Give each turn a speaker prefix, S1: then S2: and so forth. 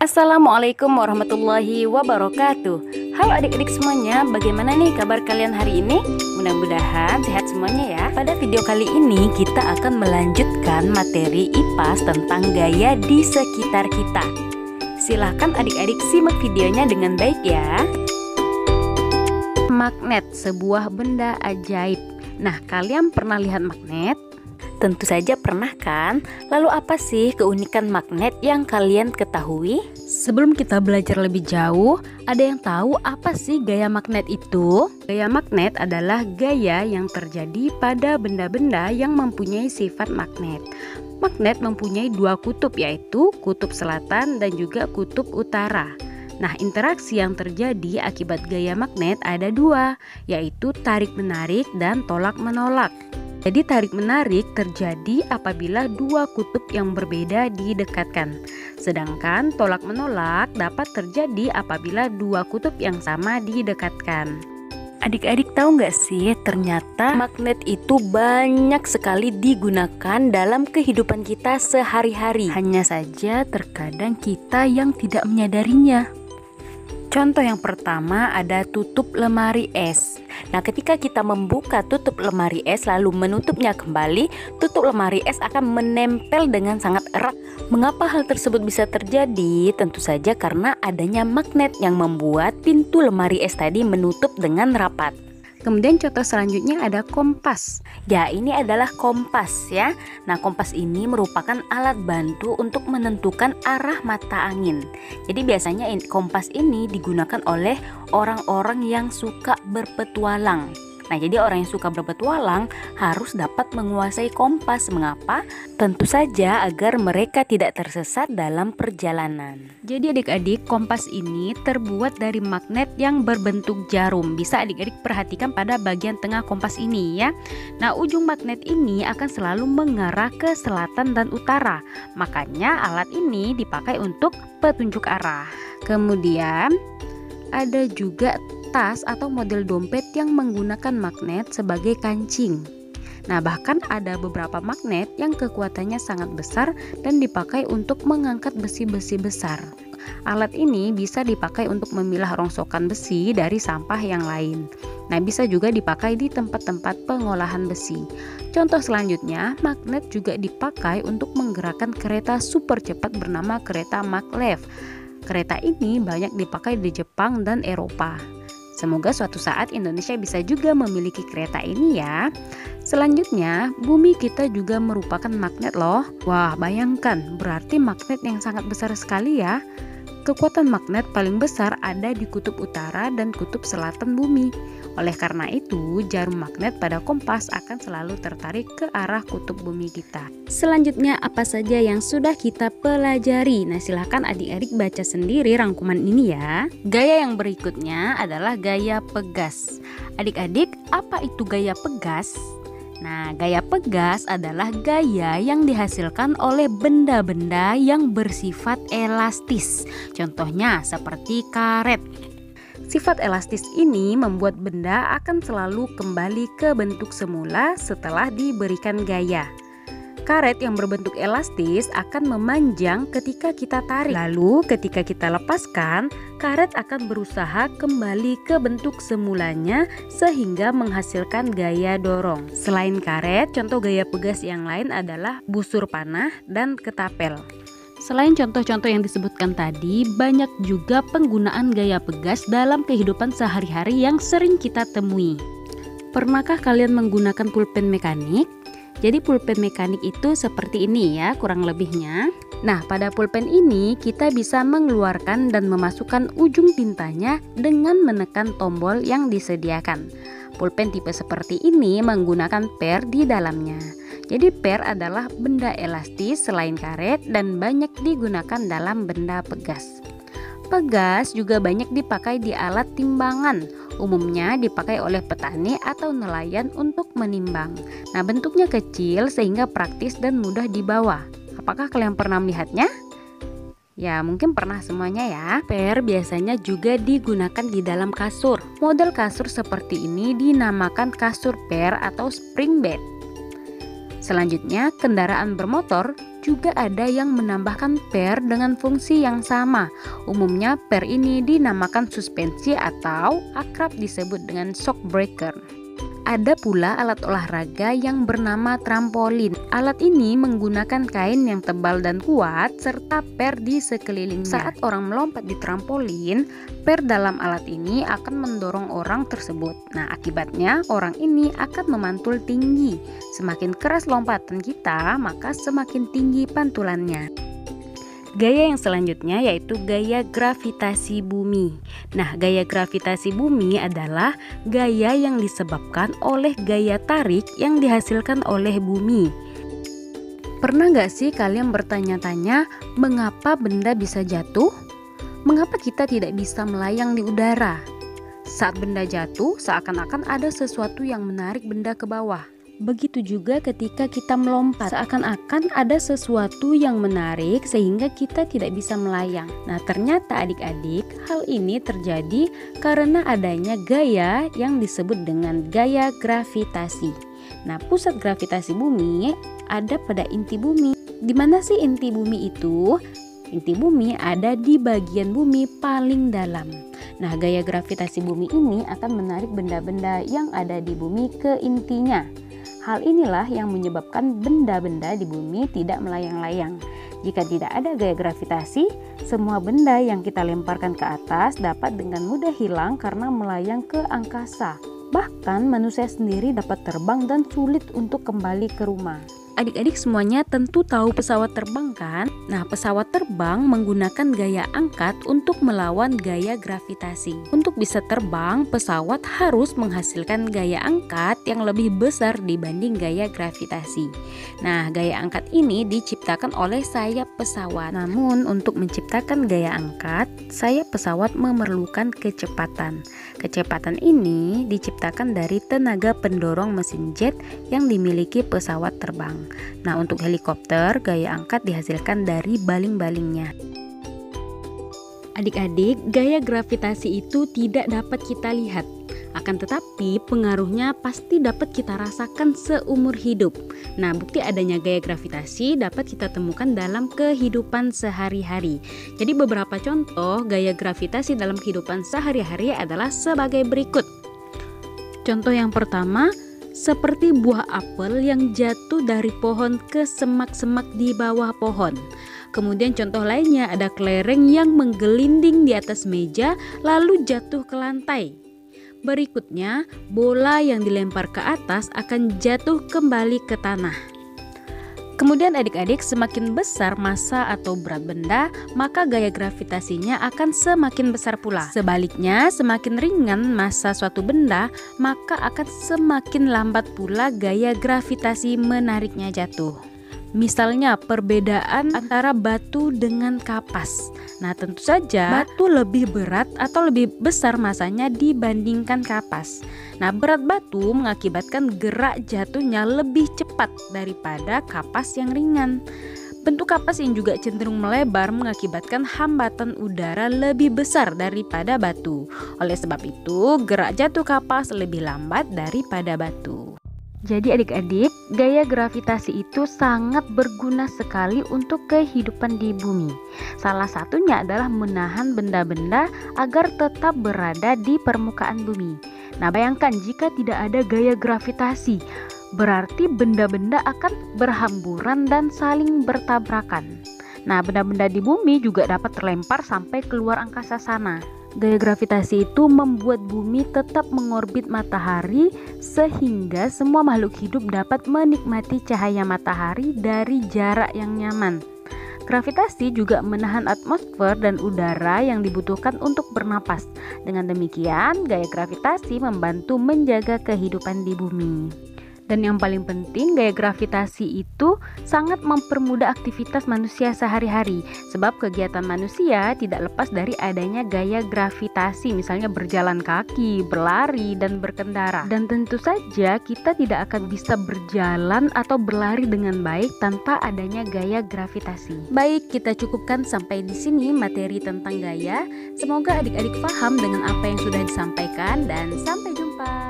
S1: Assalamualaikum warahmatullahi wabarakatuh. Halo adik-adik semuanya, bagaimana nih kabar kalian hari ini? Mudah-mudahan sehat semuanya ya. Pada video kali ini kita akan melanjutkan materi IPAS tentang gaya di sekitar kita. Silahkan adik-adik simak videonya dengan baik ya. Magnet, sebuah benda ajaib. Nah, kalian pernah lihat magnet? Tentu saja pernah kan? Lalu apa sih keunikan magnet yang kalian ketahui? Sebelum kita belajar lebih jauh, ada yang tahu apa sih gaya magnet itu? Gaya magnet adalah gaya yang terjadi pada benda-benda yang mempunyai sifat magnet. Magnet mempunyai dua kutub, yaitu kutub selatan dan juga kutub utara. Nah, interaksi yang terjadi akibat gaya magnet ada dua, yaitu tarik-menarik dan tolak-menolak. Jadi tarik-menarik terjadi apabila dua kutub yang berbeda didekatkan. Sedangkan tolak-menolak dapat terjadi apabila dua kutub yang sama didekatkan. Adik-adik tahu nggak sih, ternyata magnet itu banyak sekali digunakan dalam kehidupan kita sehari-hari. Hanya saja terkadang kita yang tidak menyadarinya. Contoh yang pertama ada tutup lemari es. Nah, ketika kita membuka tutup lemari es lalu menutupnya kembali, tutup lemari es akan menempel dengan sangat erat. Mengapa hal tersebut bisa terjadi? Tentu saja karena adanya magnet yang membuat pintu lemari es tadi menutup dengan rapat. Kemudian contoh selanjutnya ada kompas. Ya, ini adalah kompas ya. Nah, kompas ini merupakan alat bantu untuk menentukan arah mata angin. Jadi biasanya kompas ini digunakan oleh orang-orang yang suka berpetualang. Nah, jadi orang yang suka berpetualang harus dapat menguasai kompas. Mengapa? Tentu saja agar mereka tidak tersesat dalam perjalanan. Jadi adik-adik, kompas ini terbuat dari magnet yang berbentuk jarum. Bisa adik-adik perhatikan pada bagian tengah kompas ini ya. Nah, ujung magnet ini akan selalu mengarah ke selatan dan utara. Makanya alat ini dipakai untuk petunjuk arah. Kemudian ada juga tas atau model dompet yang menggunakan magnet sebagai kancing. Nah, bahkan ada beberapa magnet yang kekuatannya sangat besar dan dipakai untuk mengangkat besi-besi besar. Alat ini bisa dipakai untuk memilah rongsokan besi dari sampah yang lain. Nah, bisa juga dipakai di tempat-tempat pengolahan besi. Contoh selanjutnya, magnet juga dipakai untuk menggerakkan kereta super cepat bernama kereta maglev. Kereta ini banyak dipakai di Jepang dan Eropa. Semoga suatu saat Indonesia bisa juga memiliki kereta ini ya. Selanjutnya, bumi kita juga merupakan magnet loh. Wah, bayangkan, berarti magnet yang sangat besar sekali ya. Kekuatan magnet paling besar ada di kutub utara dan kutub selatan bumi. Oleh karena itu, jarum magnet pada kompas akan selalu tertarik ke arah kutub bumi kita. Selanjutnya, apa saja yang sudah kita pelajari? Nah, silahkan adik-adik baca sendiri rangkuman ini ya. Gaya yang berikutnya adalah gaya pegas. Adik-adik, apa itu gaya pegas? Nah, gaya pegas adalah gaya yang dihasilkan oleh benda-benda yang bersifat elastis. Contohnya seperti karet. Sifat elastis ini membuat benda akan selalu kembali ke bentuk semula setelah diberikan gaya. Karet yang berbentuk elastis akan memanjang ketika kita tarik. Lalu ketika kita lepaskan, karet akan berusaha kembali ke bentuk semulanya sehingga menghasilkan gaya dorong. Selain karet, contoh gaya pegas yang lain adalah busur panah dan ketapel. Selain contoh-contoh yang disebutkan tadi, banyak juga penggunaan gaya pegas dalam kehidupan sehari-hari yang sering kita temui. Pernahkah kalian menggunakan pulpen mekanik? Jadi pulpen mekanik itu seperti ini ya kurang lebihnya. Nah, pada pulpen ini kita bisa mengeluarkan dan memasukkan ujung tintanya dengan menekan tombol yang disediakan. Pulpen tipe seperti ini menggunakan per di dalamnya. Jadi per adalah benda elastis selain karet dan banyak digunakan dalam benda pegas. Pegas juga banyak dipakai di alat timbangan. Umumnya dipakai oleh petani atau nelayan untuk menimbang. Nah, bentuknya kecil sehingga praktis dan mudah dibawa. Apakah kalian pernah melihatnya? Ya, mungkin pernah semuanya ya. Per biasanya juga digunakan di dalam kasur. Model kasur seperti ini dinamakan kasur per atau spring bed. Selanjutnya, kendaraan bermotor juga ada yang menambahkan pair dengan fungsi yang sama. Umumnya pair ini dinamakan suspensi atau akrab disebut dengan shock breaker. Ada pula alat olahraga yang bernama trampolin. Alat ini menggunakan kain yang tebal dan kuat serta per di sekelilingnya. Saat orang melompat di trampolin, per dalam alat ini akan mendorong orang tersebut. Nah, akibatnya orang ini akan memantul tinggi. Semakin keras lompatan kita, maka semakin tinggi pantulannya. Gaya yang selanjutnya yaitu gaya gravitasi bumi. Nah, gaya gravitasi bumi adalah gaya yang disebabkan oleh gaya tarik yang dihasilkan oleh bumi. Pernah gak sih kalian bertanya-tanya mengapa benda bisa jatuh? Mengapa kita tidak bisa melayang di udara? Saat benda jatuh, seakan-akan ada sesuatu yang menarik benda ke bawah. Begitu juga ketika kita melompat, seakan-akan ada sesuatu yang menarik sehingga kita tidak bisa melayang. Nah, ternyata adik-adik, hal ini terjadi karena adanya gaya yang disebut dengan gaya gravitasi. Nah, pusat gravitasi bumi ada pada inti bumi. Di mana sih inti bumi itu? Inti bumi ada di bagian bumi paling dalam. Nah, gaya gravitasi bumi ini akan menarik benda-benda yang ada di bumi ke intinya. Hal inilah yang menyebabkan benda-benda di bumi tidak melayang-layang. Jika tidak ada gaya gravitasi, semua benda yang kita lemparkan ke atas dapat dengan mudah hilang karena melayang ke angkasa. Bahkan manusia sendiri dapat terbang dan sulit untuk kembali ke rumah. Adik-adik semuanya tentu tahu pesawat terbang kan? Nah, pesawat terbang menggunakan gaya angkat untuk melawan gaya gravitasi. Untuk bisa terbang, pesawat harus menghasilkan gaya angkat yang lebih besar dibanding gaya gravitasi. Nah, gaya angkat ini diciptakan oleh sayap pesawat. Namun, untuk menciptakan gaya angkat, sayap pesawat memerlukan kecepatan. Kecepatan ini diciptakan dari tenaga pendorong mesin jet yang dimiliki pesawat terbang. Nah, untuk helikopter, gaya angkat dihasilkan dari baling-balingnya. Adik-adik, gaya gravitasi itu tidak dapat kita lihat. Akan tetapi, pengaruhnya pasti dapat kita rasakan seumur hidup. Nah, bukti adanya gaya gravitasi dapat kita temukan dalam kehidupan sehari-hari. Jadi, beberapa contoh gaya gravitasi dalam kehidupan sehari-hari adalah sebagai berikut. Contoh yang pertama, seperti buah apel yang jatuh dari pohon ke semak-semak di bawah pohon. Kemudian contoh lainnya ada kelereng yang menggelinding di atas meja lalu jatuh ke lantai. Berikutnya, bola yang dilempar ke atas akan jatuh kembali ke tanah. Kemudian adik-adik, semakin besar massa atau berat benda, maka gaya gravitasinya akan semakin besar pula. Sebaliknya, semakin ringan massa suatu benda, maka akan semakin lambat pula gaya gravitasi menariknya jatuh. Misalnya perbedaan antara batu dengan kapas. Nah, tentu saja batu lebih berat atau lebih besar masanya dibandingkan kapas. Nah, berat batu mengakibatkan gerak jatuhnya lebih cepat daripada kapas yang ringan. Bentuk kapas yang juga cenderung melebar mengakibatkan hambatan udara lebih besar daripada batu. Oleh sebab itu, gerak jatuh kapas lebih lambat daripada batu. Jadi adik-adik, gaya gravitasi itu sangat berguna sekali untuk kehidupan di bumi. Salah satunya adalah menahan benda-benda agar tetap berada di permukaan bumi. Nah, bayangkan jika tidak ada gaya gravitasi, berarti benda-benda akan berhamburan dan saling bertabrakan. Nah, benda-benda di bumi juga dapat terlempar sampai keluar angkasa sana. Gaya gravitasi itu membuat bumi tetap mengorbit matahari sehingga semua makhluk hidup dapat menikmati cahaya matahari dari jarak yang nyaman. Gravitasi juga menahan atmosfer dan udara yang dibutuhkan untuk bernapas. Dengan demikian, gaya gravitasi membantu menjaga kehidupan di bumi. Dan yang paling penting, gaya gravitasi itu sangat mempermudah aktivitas manusia sehari-hari. Sebab kegiatan manusia tidak lepas dari adanya gaya gravitasi, misalnya berjalan kaki, berlari, dan berkendara. Dan tentu saja kita tidak akan bisa berjalan atau berlari dengan baik tanpa adanya gaya gravitasi. Baik, kita cukupkan sampai di sini materi tentang gaya. Semoga adik-adik paham dengan apa yang sudah disampaikan dan sampai jumpa.